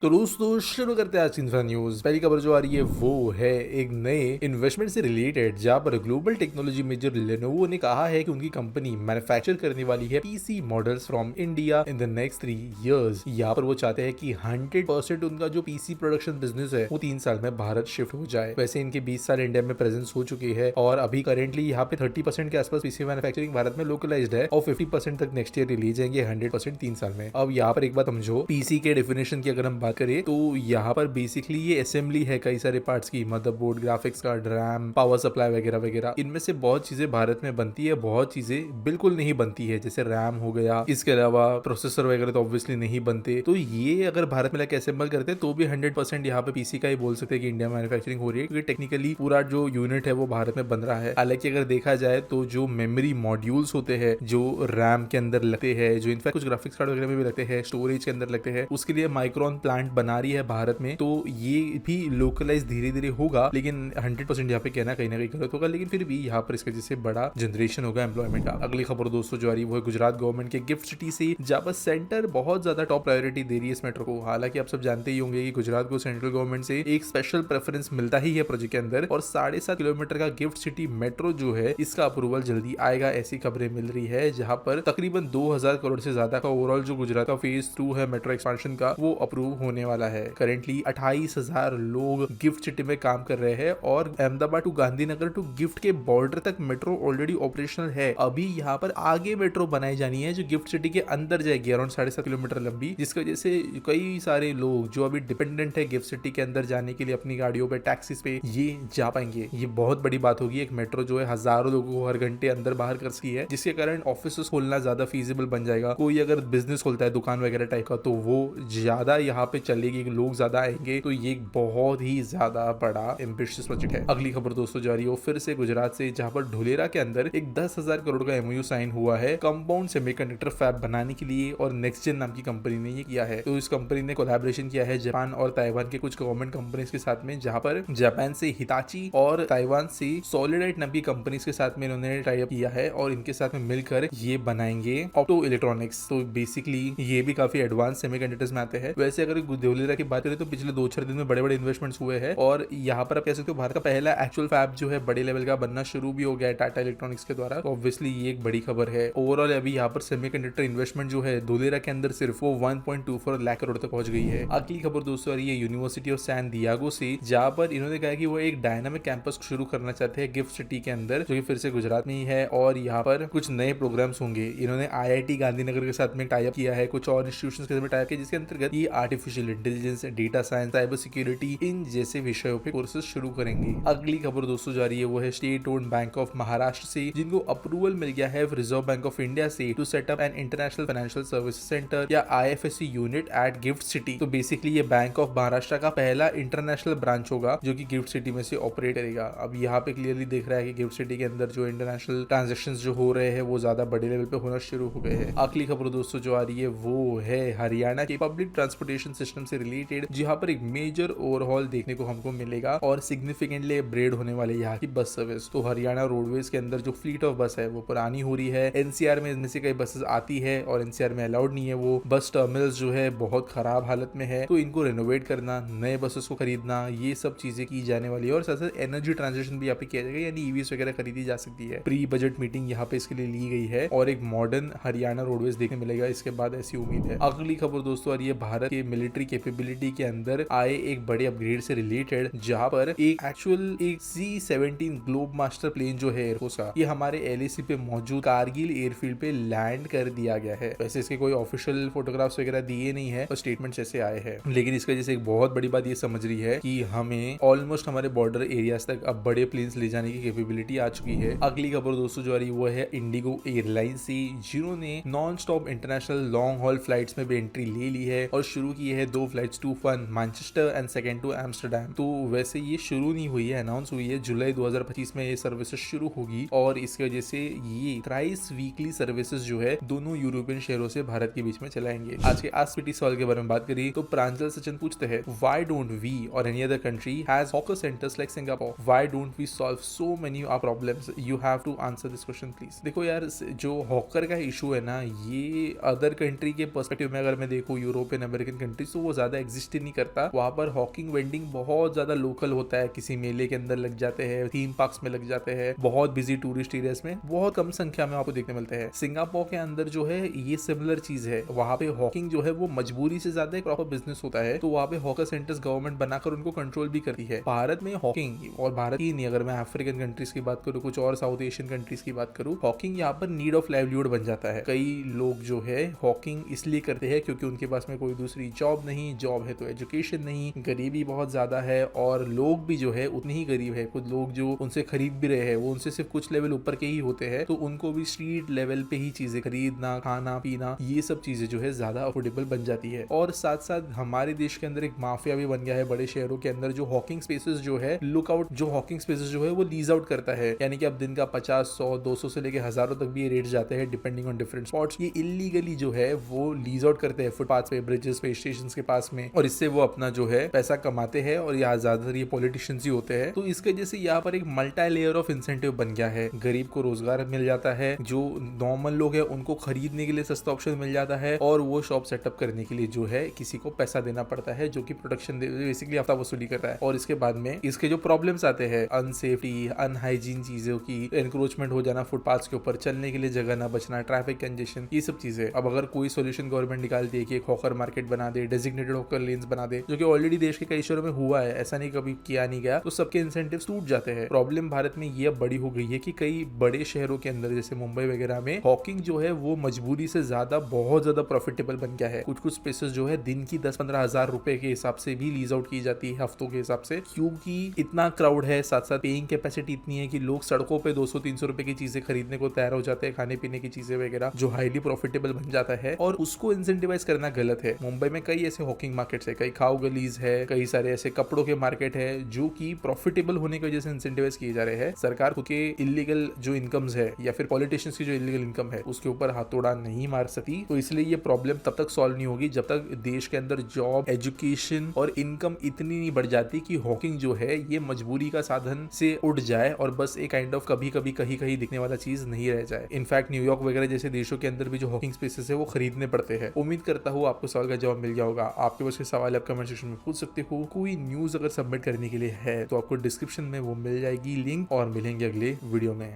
तो दोस्तों शुरू करते हैं आज की इंफ्रा न्यूज। पहली खबर जो आ रही है वो है एक नए इन्वेस्टमेंट से रिलेटेड, जहां पर ग्लोबल टेक्नोलॉजी मेजर लेनोवो ने कहा है कि उनकी कंपनी मैन्युफैक्चर करने वाली है PC models from India in the next 3 years. यहाँ पर वो चाहते हैं कि 100% उनका जो पीसी प्रोडक्शन बिजनेस है वो 3 साल में भारत शिफ्ट हो जाए। वैसे इनके 20 साल इंडिया में प्रेजेंस हो चुकी है और अभी करेंटली यहाँ पे 30% के आसपास पीसी मैन्युफैक्चरिंग भारत में लोकलाइज्ड है और 50% तक नेक्स्ट ईयर रिलीज जाएंगे 100% 3 साल में। अब यहाँ पर एक बात समझो, पीसी के डेफिनेशन की अगर हम बात करें तो यहाँ पर बेसिकली ये असेंबली है कई सारे पार्ट्स की, motherboard, graphics card, RAM, power supply वगैरह वगैरह। इनमें से बहुत चीजें भारत में बनती है, बहुत चीजें बिल्कुल नहीं बनती है, जैसे रैम हो गया। इसके अलावा प्रोसेसर वगैरह तो ऑब्वियसली नहीं बनते। तो ये अगर भारत में लाके असेंबल करते हैं तो भी 100% यहाँ पे पीसी का ही बोल सकते हैं कि इंडिया में मैन्युफैक्चरिंग हो रही है, क्योंकि टेक्निकली पूरा जो यूनिट है वो भारत में बन रहा है। हालांकि अगर देखा जाए तो जो मेमोरी मॉड्यूल्स होते हैं जो रैम के अंदर लगते हैं, जो इनफैक्ट कुछ ग्राफिक्स कार्ड वगैरह में भी लगते हैं, स्टोरेज के अंदर लगते हैं, उसके लिए माइक्रोन प्लांट बना रही है भारत में। तो ये भी लोकलाइज धीरे धीरे होगा, लेकिन 100% यहाँ पे कहना कहीं ना कहीं गलत होगा, लेकिन फिर भी यहाँ पर इसका जैसे बड़ा जनरेशन होगा एम्प्लॉयमेंट का। अगली खबर दोस्तों जो आ रही है वो है गुजरात गवर्नमेंट के गिफ्ट सिटी से, जहाँ पर सेंटर बहुत ज्यादा टॉप प्रायोरिटी दे रही है इस मेट्रो को। हालांकि आप सब जानते ही होंगे कि गुजरात को सेंट्रल गवर्नमेंट से एक स्पेशल प्रेफरेंस मिलता ही है प्रोजेक्ट के अंदर, और 7.5 किलोमीटर का गिफ्ट सिटी मेट्रो जो है इसका अप्रूवल जल्दी आएगा, ऐसी खबरें मिल रही है। जहां पर तकरीबन 2000 करोड़ से ज्यादा का ओवरऑल जो गुजरात का फेज 2 है मेट्रो एक्सपांशन का वो अप्रूव होने वाला है। करेंटली 28,000 लोग गिफ्ट सिटी में काम कर रहे हैं और Ahmedabad to Gandhinagar to GIFT के बॉर्डर तक मेट्रो ऑलरेडी ऑपरेशनल है। अभी यहाँ पर आगे मेट्रो बनाई जानी है जो गिफ्ट सिटी के अंदर जाएगी, अराउंड 7.5 किलोमीटर लंबी, जिसकी वजह से कई सारे लोग जो अभी डिपेंडेंट है गिफ्ट सिटी के अंदर जाने के लिए अपनी गाड़ियों पे, टैक्सीज पे ये जा पाएंगे। ये बहुत बड़ी बात होगी। एक मेट्रो जो है हजारों लोगों को हर घंटे अंदर बाहर कर सकती है, जिसके कारण ऑफिस खोलना ज्यादा फीजिबल बन जाएगा। कोई अगर बिजनेस खोलता है दुकान वगैरह टाइप का तो वो ज्यादा यहाँ पे चलेगी, लोग ज्यादा आएंगे। तो ये बहुत ही ज्यादा बड़ा एम्बिशियस प्रोजेक्ट है। अगली खबर दोस्तों जारी हो फिर से गुजरात से, जहां पर ढोलेरा के अंदर एक 10,000 करोड़ का एमओयू साइन हुआ है कंपाउंड सेमीकंडक्टर फैब बनाने के लिए, और नेक्स्ट जेन नाम की कंपनी ने ये किया है। तो इस कंपनी ने कोलैबोरेशन किया है जापान और ताइवान के कुछ गवर्नमेंट कंपनीज के साथ में, जहां पर जापान से हिताची और ताइवान से सॉलिडाइट नाम की कंपनीज के साथ में इन्होंने टाई अप किया है और इनके साथ में मिलकर ये बनाएंगे ऑप्टो इलेक्ट्रॉनिक्स। तो बेसिकली ये भी काफी एडवांस सेमीकंडक्टर्स में आते हैं। वैसे अगर ढोलेरा की बात करें तो पिछले 2-4 दिन में बड़े बड़े इन्वेस्टमेंट्स हुए हैं और यहाँ पर आप कह सकते हो भारत का पहला एक्चुअल फैब जो है बड़े लेवल का बनना शुरू भी हो गया है टाटा इलेक्ट्रॉनिक्स के द्वारा। तो ऑब्वियसली ये एक बड़ी खबर है। ओवरऑल अभी यहाँ पर सेमीकंडक्टर इन्वेस्टमेंट जो है धोलेरा के अंदर सिर्फ वो 1.24 लाख करोड़ तक पहुंच गई है। अगली खबर दोस्तों ये यूनिवर्सिटी ऑफ सैन डियागो से, जहाँ पर इन्होंने कहा कि वो एक डायनामिक कैंपस शुरू करना चाहते हैं गिफ्ट सिटी के अंदर, जो कि फिर से गुजरात में ही है, और यहाँ पर कुछ नए प्रोग्राम्स होंगे। इन्होंने IIT गांधीनगर के साथ में टाई अप किया है, कुछ और इंस्टीट्यूशंस के साथ में टाई अप किया, जिसके अंतर्गत ये artificial intelligence, data science, cyber security in जैसे विषयों पे कोर्सेज शुरू करेंगे। अगली खबर दोस्तों जा रही है वो है state owned Bank of Maharashtra से, जिनको अप्रूवल मिल गया है रिजर्व बैंक ऑफ इंडिया से to set up an international financial services centre या IFSC unit at GIFT City. तो बेसिकली ये बैंक ऑफ महाराष्ट्र का पहला इंटरनेशनल ब्रांच होगा जो कि गिफ्ट सिटी में से ऑपरेट करेगा। अब यहाँ पे क्लियरली देख रहा है कि गिफ्ट सिटी के अंदर जो इंटरनेशनल ट्रांजेक्शन जो हो रहे हैं वो ज्यादा बड़े लेवल पे होना शुरू हो गए हैं। अगली खबर दोस्तों जो आ रही है वो है हरियाणा के पब्लिक ट्रांसपोर्टेशन सिस्टम से रिलेटेड, जहाँ पर एक मेजर ओवरहॉल देखने को हमको मिलेगा और सिग्निफिकेंटली अपग्रेड होने वाले यहाँ की बस सर्विस। तो हरियाणा रोडवेज के अंदर जो फ्लीट ऑफ बस है वो पुरानी हो रही है। NCR में इनमें से कई बसेस आती है और NCR में अलाउड नहीं है। वो बस टर्मिनल्स जो है बहुत खराब हालत में है, तो इनको रेनोवेट करना, नए बसेस को खरीदना, ये सब चीजें की जाने वाली है। और साथ साथ एनर्जी ट्रांजिशन भी यहाँ पे किया जाएगा, यानी ईवीज वगैरह खरीदी जा सकती है। प्री बजट मीटिंग यहाँ पे इसके लिए ली गई है और एक मॉडर्न हरियाणा रोडवेज देखने मिलेगा इसके बाद, ऐसी उम्मीद है। अगली खबर दोस्तों आ रही है भारत के मिलिट्री कैपेबिलिटी के अंदर आए एक बड़े अपग्रेड से रिलेटेड, जहाँ पर एक एक्चुअल एक C-17 ग्लोब मास्टर प्लेन जो है एयरफोर्स का, ये हमारे LAC पे मौजूद कारगिल एयरफील्ड पे लैंड कर दिया गया है। वैसे इसके कोई ऑफिशियल फोटोग्राफ्स वगैरह दिए नहीं है और स्टेटमेंट्स ऐसे आए हैं, लेकिन इसका जैसे एक बहुत बड़ी बात ये समझ रही है कि हमें ऑलमोस्ट हमारे बॉर्डर एरियाज तक अब बड़े प्लेन्स ले जाने की कैपेबिलिटी आ चुकी है। अगली खबर दोस्तों जो आ रही है वो है इंडिगो एयरलाइन से, जिन्होंने non stop international long haul flights में भी एंट्री ले ली है और शुरू की है 2 flights, to one Manchester and second to Amsterdam. तो वैसे ये शुरू नहीं हुई है, अनाउंस हुई है जुलाई 2025 में ये सर्विसेज शुरू होगी और इसकी वजह से ये 23 वीकली सर्विसेज जो है दोनों यूरोपियन शहरों से भारत के बीच में चलाएंगे। आज के आस्पिटी सवाल के बारे में बात करिए तो प्रांजल सचिन पूछते हैं, why don't we or any other country has hawker centres like Singapore, why don't we solve so many our problems, you have to answer this question please. देखो यार, जो हॉकर का इशू है ना, ये अदर कंट्री के पर्सपेक्टिव में अगर मैं देखूं, यूरोपियन अमेरिकन कंट्रीज, इंसेंटिव तो वो ज्यादा एग्जिस्ट ही नहीं करता। वहां पर हॉकिंग वेंडिंग बहुत ज्यादा लोकल होता है, किसी मेले के अंदर लग जाते हैं, थीम पार्क्स में लग जाते हैं, बहुत बिजी टूरिस्ट एरियाज में बहुत कम संख्या में आपको देखने मिलते हैं। सिंगापुर के अंदर जो है ये सिमिलर चीज है, वहां पे हॉकिंग जो है वो मजबूरी से ज्यादा एक प्रॉपर बिजनेस होता है, तो वहां पे हॉकर सेंटर्स गवर्नमेंट बनाकर उनको कंट्रोल भी करती है। भारत में हॉकिंग, और भारत ही नहीं, अगर मैं अफ्रीकन कंट्रीज की बात करूँ, कुछ और साउथ एशियन कंट्रीज की बात करूँ, हॉकिंग यहाँ पर नीड ऑफ लाइवलीहुड बन जाता है। कई लोग जो है हॉकिंग इसलिए करते हैं क्योंकि उनके पास में कोई दूसरी जॉब नहीं, जॉब है तो एजुकेशन नहीं, गरीबी बहुत ज्यादा है, और लोग भी जो है उतने ही गरीब है। कुछ लोग जो उनसे खरीद भी रहे हैं वो उनसे सिर्फ कुछ लेवल ऊपर के ही होते हैं, तो उनको भी स्ट्रीट लेवल पे ही चीजें खरीदना, खाना पीना, ये सब चीजें जो है ज्यादा अफोर्डेबल बन जाती है। और साथ साथ हमारे देश के अंदर एक माफिया भी बन गया है बड़े शहरों के अंदर, जो हॉकिंग स्पेसेस जो है लुकआउट, जो हॉकिंग स्पेसेस जो है वो लीज आउट करता है, यानी कि अब दिन का 50, 100, 200 से लेके हजारों तक भी ये रेट जाते हैं डिपेंडिंग ऑन डिफरेंट स्पॉट्स। ये इलीगली जो है वो लीज आउट करते हैं फुटपाथ पे, ब्रिजेस पे, स्टेशन के पास में, और इससे वो अपना जो है पैसा कमाते हैं, और यहाँ ज्यादातर ये पॉलिटिशियंस ही होते हैं। तो इसके वजह से यहाँ पर एक मल्टी लेयर ऑफ इंसेंटिव बन गया है। गरीब को रोजगार मिल जाता है, जो नॉर्मल लोग हैं उनको खरीदने के लिए सस्ता ऑप्शन मिल जाता है, और वो शॉप सेटअप करने के लिए जो है किसी को पैसा देना पड़ता है, जो कि प्रोडक्शन बेसिकली हफ्ता वसूली करता है। और इसके बाद में इसके जो प्रॉब्लम्स आते हैं, अनसेफ्टी, अनहाइजीन चीजों की, एनक्रोचमेंट हो जाना फुटपाथ के ऊपर, चलने के लिए जगह ना बचना, ट्रैफिक कंजेशन, ये सब चीजें। अब अगर कोई सोल्यूशन गवर्नमेंट निकालती है कि एक हॉकर मार्केट बना दे, डेजिग्नेटेड हॉकर लेन्स बना दे, जो कि ऑलरेडी देश के कई शहरों में हुआ है, ऐसा नहीं कभी किया नहीं गया, तो सबके इंसेंटिव्स टूट जाते हैं। प्रॉब्लम भारत में ये बड़ी हो गई है कि कई बड़े शहरों के अंदर जैसे मुंबई वगैरह में हॉकिंग जो है वो मजबूरी से ज्यादा बहुत ज्यादा प्रॉफिटेबल बन गया है। कुछ कुछ स्पेसेस जो है दिन की 10-15 हजार रुपए के हिसाब से भी लीज आउट की जाती है, हफ्तों के हिसाब से, क्योंकि इतना क्राउड है, साथ साथ पेइंग कैपेसिटी इतनी है कि लोग सड़कों पे 200-300 रुपए की चीजें खरीदने को तैयार हो जाते हैं, खाने पीने की चीजें वगैरह, जो हाईली प्रॉफिटेबल बन जाता है, और उसको इंसेंटिवाइज करना गलत है। मुंबई में कई ऐसे हॉकिंग मार्केट्स है, कई खाओ गलीज है, कई सारे ऐसे कपड़ों के मार्केट है जो कि प्रॉफिटेबल होने की वजह से इंसेंटिवाइज किए जा रहे हैं। सरकार खुद के इलीगल जो इनकम्स है या फिर पॉलिटिशियंस की जो इलीगल इनकम है उसके ऊपर हाथोड़ा नहीं मार सकती। तो इसलिए ये प्रॉब्लम तब तक सॉल्व नहीं होगी जब तक देश के अंदर जॉब, एजुकेशन और इनकम इतनी नहीं बढ़ जाती कि हॉकिंग जो है ये मजबूरी का साधन से उठ जाए और बस एक काइंड ऑफ कभी कभी कहीं कहीं दिखने वाला चीज नहीं रह जाए। इनफैक्ट न्यूयॉर्क वगैरह जैसे देशों के अंदर भी जो हॉकिंग स्पेसेस है वो खरीदने पड़ते हैं। उम्मीद करता हूँ आपको सवाल का जवाब मिल गया होगा। आपके पास कोई सवाल आप कमेंट सेक्शन में पूछ सकते हो। कोई न्यूज अगर सबमिट करने के लिए है तो आपको डिस्क्रिप्शन में वो मिल जाएगी लिंक, और मिलेंगे अगले वीडियो में।